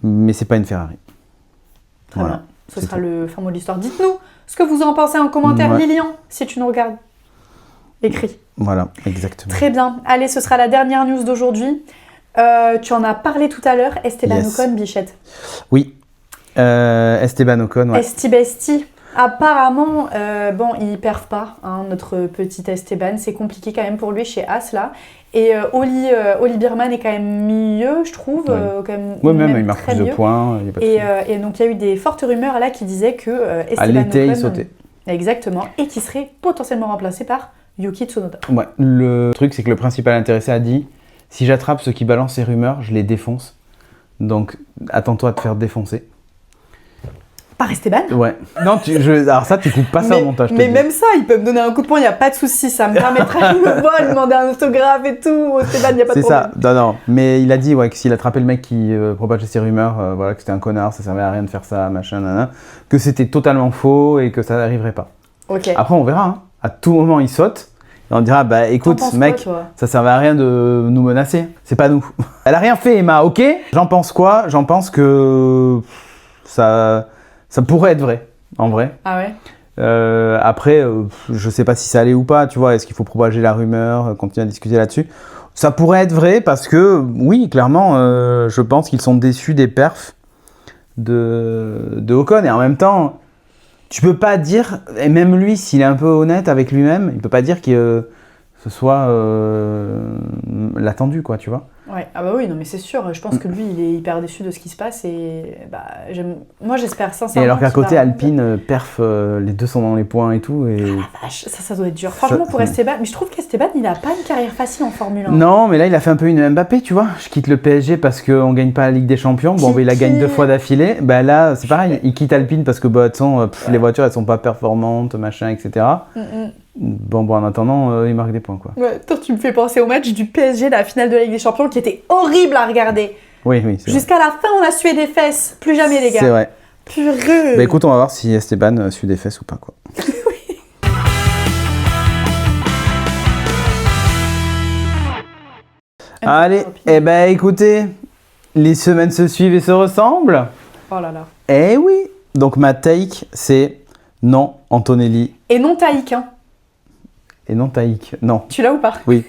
mais c'est pas une Ferrari. Très bien. Ce sera le fin mot de l'histoire. Dites-nous ce que vous en pensez en commentaire, Lilian, si tu nous regardes. Écrit. Voilà, exactement. Très bien. Allez, ce sera la dernière news d'aujourd'hui. Tu en as parlé tout à l'heure, Esteban Ocon, Bichette. Oui. Esteban Ocon, ouais. Esti. Apparemment, il perf pas, hein, notre petit Esteban. C'est compliqué quand même pour lui chez As, là. Et Oli Birman est quand même mieux, je trouve. Même il marque plus de points. Et donc, il y a eu des fortes rumeurs là qui disaient que Esteban à l'été, Ocon... il sautait. Exactement. Et qui serait potentiellement remplacé par Yuki Tsunoda. Ouais. Le truc, c'est que le principal intéressé a dit « Si j'attrape ceux qui balancent ces rumeurs, je les défonce. Donc, attends-toi à te faire défoncer. » Par Esteban? Ouais. Non, alors ça, tu coupes pas ça au montage. Mais même ça, il peut me donner un coup de poing, il n'y a pas de souci. Ça me permettrait de me voir, de demander un autographe et tout. Esteban, il n'y a pas de problème. C'est ça. Non. Mais il a dit que s'il attrapait le mec qui propageait ces rumeurs, que c'était un connard, ça servait à rien de faire ça, machin, nanana, que c'était totalement faux et que ça n'arriverait pas. Ok. Après, on verra. Hein. À tout moment, il saute. Et on dira, écoute, mec, ça servait à rien de nous menacer. C'est pas nous. Elle a rien fait, Emma, ok? J'en pense quoi? J'en pense que ça pourrait être vrai, en vrai. Ah ouais? Après, je sais pas si ça allait ou pas, tu vois. Est-ce qu'il faut propager la rumeur, continuer à discuter là-dessus? Ça pourrait être vrai parce que, oui, clairement, je pense qu'ils sont déçus des perfs de Ocon. Et en même temps, tu peux pas dire, et même lui, s'il est un peu honnête avec lui-même, il peut pas dire que ce soit l'attendu, quoi, tu vois. Ouais, ah bah oui, non mais c'est sûr, je pense que lui il est hyper déçu de ce qui se passe et moi j'espère sincèrement. Et alors qu'à côté Alpine, perf, les deux sont dans les points et tout. Et... Ah la vache, ça doit être dur. Franchement pour Esteban, mais je trouve qu'Esteban il a pas une carrière facile en Formule 1. Non, mais là il a fait un peu une Mbappé, tu vois. Je quitte le PSG parce qu'on gagne pas la Ligue des Champions. Il la gagne 2 fois d'affilée. Là c'est pareil, il quitte Alpine parce que les voitures elles sont pas performantes, machin, etc. En attendant, il marque des points, quoi. Ouais, toi, tu me fais penser au match du PSG, la finale de la Ligue des Champions, qui était horrible à regarder. Oui, c'est Jusqu'à la fin, on a sué des fesses. Plus jamais, les gars. C'est vrai. Purée. Écoute, on va voir si Esteban suit des fesses ou pas, quoi. Allez, eh ben écoutez, les semaines se suivent et se ressemblent. Oh là là. Eh oui. Donc ma take, c'est non, Antonelli. Et non Taïk, hein. Et non Taïk, non. Tu l'as ou pas? Oui.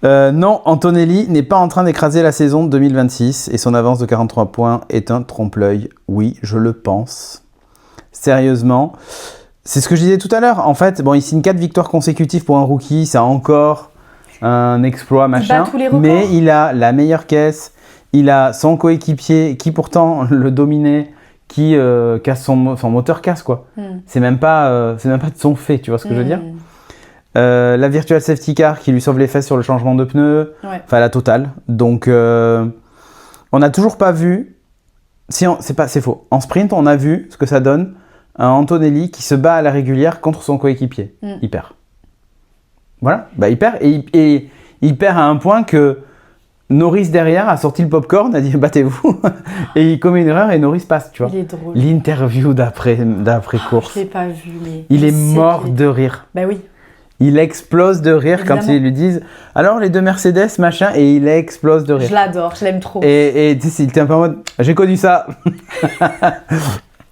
Non, Antonelli n'est pas en train d'écraser la saison de 2026 et son avance de 43 points est un trompe-l'œil. Oui, je le pense. Sérieusement. C'est ce que je disais tout à l'heure. En fait, bon, il signe 4 victoires consécutives pour un rookie. C'est encore un exploit, machin. Il bat tous les records. Mais il a la meilleure caisse. Il a son coéquipier qui pourtant le dominait, qui casse son moteur casse, quoi. C'est même pas de son fait, tu vois ce que je veux dire? La virtual safety car qui lui sauve les fesses sur le changement de pneus, enfin la totale. Donc on n'a toujours pas vu, c'est faux. En sprint, on a vu ce que ça donne un Antonelli qui se bat à la régulière contre son coéquipier. Il perd. Voilà, bah il perd et il perd à un point que Norris derrière a sorti le popcorn, a dit battez-vous et il commet une erreur et Norris passe, tu vois. Il est drôle. L'interview d'après course. Je l'ai pas vu, mais il est mort de rire. Bah oui. Il explose de rire quand ils lui disent « Alors, les 2 Mercedes, machin », et il explose de rire. Je l'adore, je l'aime trop. Et tu sais, il était un peu en mode « J'ai connu ça !»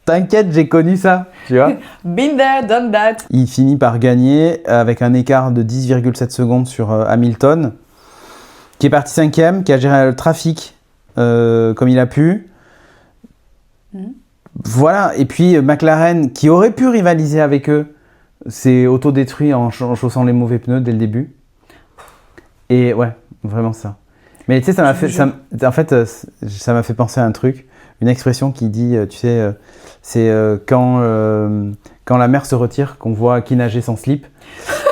T'inquiète, j'ai connu ça, tu vois. Been there, done that. Il finit par gagner avec un écart de 10,7 secondes sur Hamilton, qui est parti 5e, qui a géré le trafic comme il a pu. Voilà, et puis McLaren, qui aurait pu rivaliser avec eux, s'est autodétruit en chaussant les mauvais pneus dès le début. Et ouais, vraiment ça. Mais tu sais, ça m'a fait penser à un truc, une expression qui dit, tu sais, c'est quand la mer se retire, qu'on voit qui nager sans slip.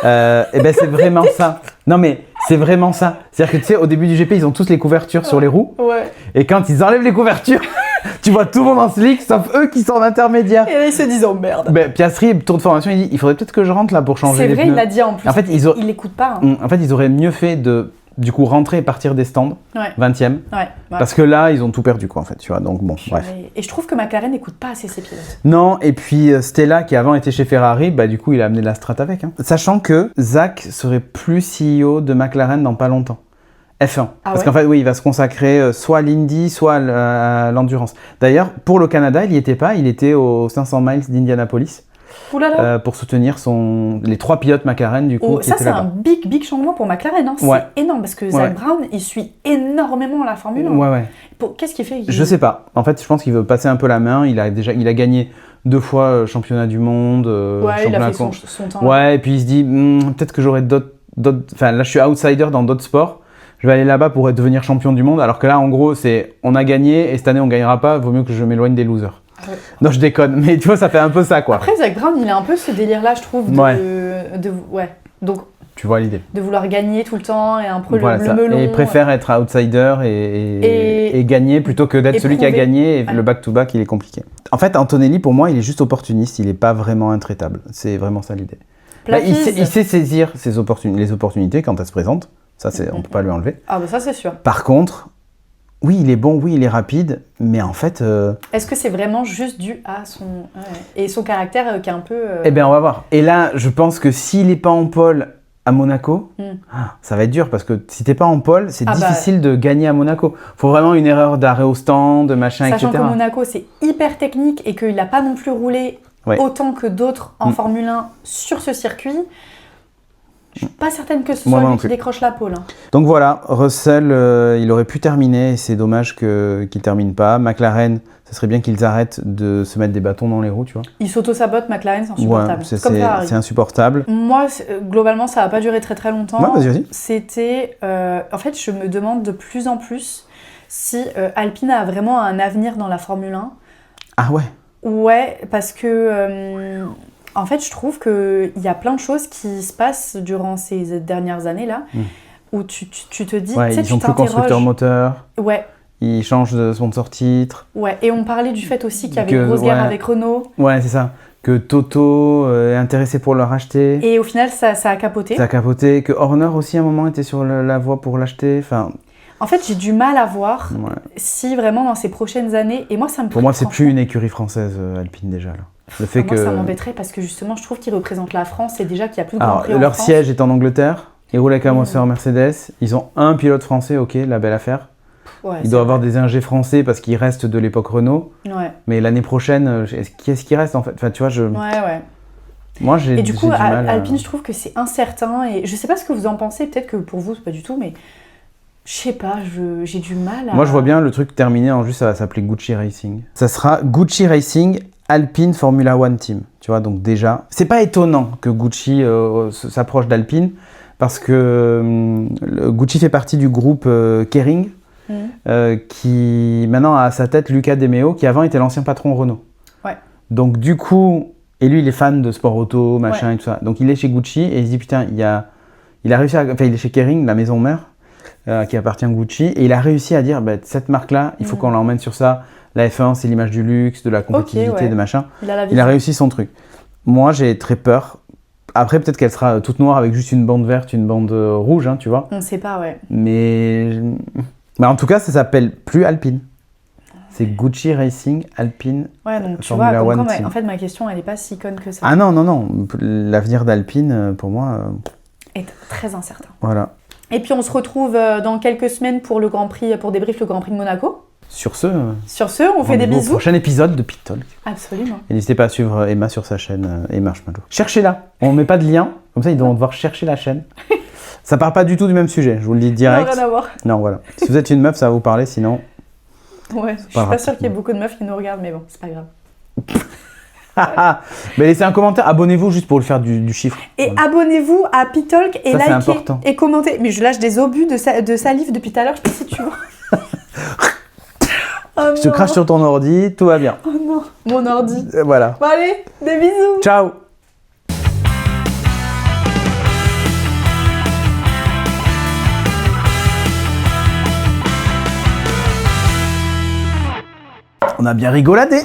Et ben c'est vraiment ça. Non mais c'est vraiment ça. C'est-à-dire que tu sais, au début du GP, ils ont tous les couvertures sur les roues. Ouais. Et quand ils enlèvent les couvertures, tu vois tout le monde en slick, sauf eux qui sont en intermédiaire. Et là, ils se disent, oh merde. Ben, Piastri, tour de formation, il dit, il faudrait peut-être que je rentre là pour changer les pneus. C'est vrai, il l'a dit en plus. En fait, il n'écoute pas. Hein. En fait, ils auraient mieux fait de, du coup, rentrer et partir des stands, 20e. Ouais. Parce que là, ils ont tout perdu, quoi, en fait, tu vois. Donc bon, bref. Et je trouve que McLaren n'écoute pas assez ses pilotes. Non, et puis Stella, qui avant était chez Ferrari, bah du coup, il a amené la strat avec. Hein. Sachant que Zach serait plus CEO de McLaren dans pas longtemps. F1. Parce qu'en fait, oui, il va se consacrer soit à l'Indy, soit à l'endurance. D'ailleurs, pour le Canada, il n'y était pas. Il était aux 500 miles d'Indianapolis pour soutenir les 3 pilotes McLaren, du coup, qui étaient là-bas. Ça, c'est un big changement pour McLaren. Hein. C'est énorme parce que Zach Brown, il suit énormément la Formule 1. Ouais. Qu'est-ce qu'il fait? Je sais pas. En fait, je pense qu'il veut passer un peu la main. Il a gagné 2 fois championnat du monde. Il a fait son temps. Ouais, et puis il se dit, peut-être que j'aurai d'autres... Enfin, là, je suis outsider dans d'autres sports. Je vais aller là-bas pour devenir champion du monde, alors que là, en gros, c'est on a gagné et cette année, on gagnera pas, vaut mieux que je m'éloigne des losers. Ouais. Non, je déconne, mais tu vois, ça fait un peu ça, quoi. Après, Zach Brown, il a un peu ce délire-là, je trouve, donc, tu vois l'idée. De vouloir gagner tout le temps et un peu le Et melon. il préfère être outsider et gagner plutôt que d'être celui qui a gagné, et le back-to-back, il est compliqué. En fait, Antonelli, pour moi, il est juste opportuniste, il n'est pas vraiment intraitable. C'est vraiment ça l'idée. Là, il sait saisir les opportunités quand elles se présentent. Ça, on ne peut pas lui enlever. Ah, bah ça, c'est sûr. Par contre, oui, il est bon, oui, il est rapide, mais en fait... Est-ce que c'est vraiment juste dû à son caractère qui est un peu... Eh bien, on va voir. Et là, je pense que s'il n'est pas en pole à Monaco, ça va être dur, parce que si tu n'es pas en pole, c'est difficile de gagner à Monaco. Il faut vraiment une erreur d'arrêt au stand, machin, etc. Sachant que Monaco, c'est hyper technique et qu'il n'a pas non plus roulé autant que d'autres en Formule 1 sur ce circuit. Je suis pas certaine que ce soit lui qui décroche la pole. Hein. Donc voilà, Russell, il aurait pu terminer, et c'est dommage qu'il termine pas. McLaren, ça serait bien qu'ils arrêtent de se mettre des bâtons dans les roues, tu vois. Ils s'auto-sabotent, McLaren, c'est insupportable. C'est insupportable. Moi, globalement, ça n'a pas duré très très longtemps. Ouais, vas-y. C'était... en fait, je me demande de plus en plus si Alpine a vraiment un avenir dans la Formule 1. Ah ouais? Ouais, parce que... en fait, je trouve qu'il y a plein de choses qui se passent durant ces dernières années-là, où tu te dis... Ouais, ils sont plus constructeurs moteurs. Ouais. Ils changent de sponsor titre. Ouais, et on parlait du fait aussi qu'il y avait une grosse guerre avec Renault. Ouais, c'est ça. Que Toto est intéressé pour le racheter. Et au final, ça a capoté. Ça a capoté. Que Horner aussi, à un moment, était sur la voie pour l'acheter. Enfin... En fait, j'ai du mal à voir si vraiment dans ces prochaines années... Et moi, ça me... Pour moi, c'est plus une écurie française, Alpine, déjà, là. Le fait moi, ça m'embêterait parce que justement, je trouve qu'ils représentent la France et déjà qu'il y a plus de Grand Prix en leur France. siège est en Angleterre. Ils roulent avec un moteur Mercedes. Ils ont un pilote français, ok, la belle affaire. Ouais, il doit avoir des ingés français parce qu'ils restent de l'époque Renault. Ouais. Mais l'année prochaine, qui est-ce qui reste en fait? Enfin, tu vois, Ouais. Moi, j'ai du mal. Alpine, je trouve que c'est incertain. Et je sais pas ce que vous en pensez. Peut-être que pour vous, c'est pas du tout. Mais je sais pas, j'ai du mal à... Moi, je vois bien le truc terminé en juste, ça va s'appeler Gucci Racing. Ça sera Gucci Racing Alpine Formula One Team. Tu vois, donc déjà... C'est pas étonnant que Gucci s'approche d'Alpine parce que Gucci fait partie du groupe Kering. Qui maintenant a à sa tête Luca De Meo, qui avant était l'ancien patron Renault. Ouais. Donc du coup, et lui il est fan de sport auto, machin et tout ça. Donc il est chez Gucci et il se dit putain, il a réussi à... Enfin il est chez Kering, la maison mère, qui appartient à Gucci, et il a réussi à dire, cette marque-là, il faut qu'on l'emmène sur ça. La F1, c'est l'image du luxe, de la compétitivité, de machin. Il a réussi son truc. Moi j'ai très peur. Après, peut-être qu'elle sera toute noire avec juste une bande verte, une bande rouge, hein, tu vois. On sait pas, ouais. Mais en tout cas, ça s'appelle plus Alpine. C'est Gucci Racing Alpine. Ouais, donc tu Formula vois, One Team. en fait, ma question, elle est pas si conne que ça. Ah non. L'avenir d'Alpine, pour moi... est très incertain. Voilà. Et puis, on se retrouve dans quelques semaines pour le Grand Prix, pour débrief le Grand Prix de Monaco. Sur ce, on fait des bisous. Prochain épisode de Pit Talk. Absolument. Et n'hésitez pas à suivre Emma sur sa chaîne et Marshmallow. Cherchez-la. On ne met pas de lien. Comme ça, ils vont devoir chercher la chaîne. Ça part pas du tout du même sujet, je vous le dis direct. Non, rien à voir. Non, voilà. Si vous êtes une meuf, ça va vous parler, sinon... Ouais, je suis pas sûre qu'il y ait beaucoup de meufs qui nous regardent, mais bon, c'est pas grave. Mais laissez un commentaire, abonnez-vous juste pour le faire du chiffre. Et abonnez-vous à Pit Talk et likez et commentez. Mais je lâche des obus de salive depuis tout à l'heure, je sais pas si tu vois. Oh je te crache sur ton ordi, tout va bien. Oh non, mon ordi. Voilà. Bon allez, des bisous. Ciao. On a bien rigoladé.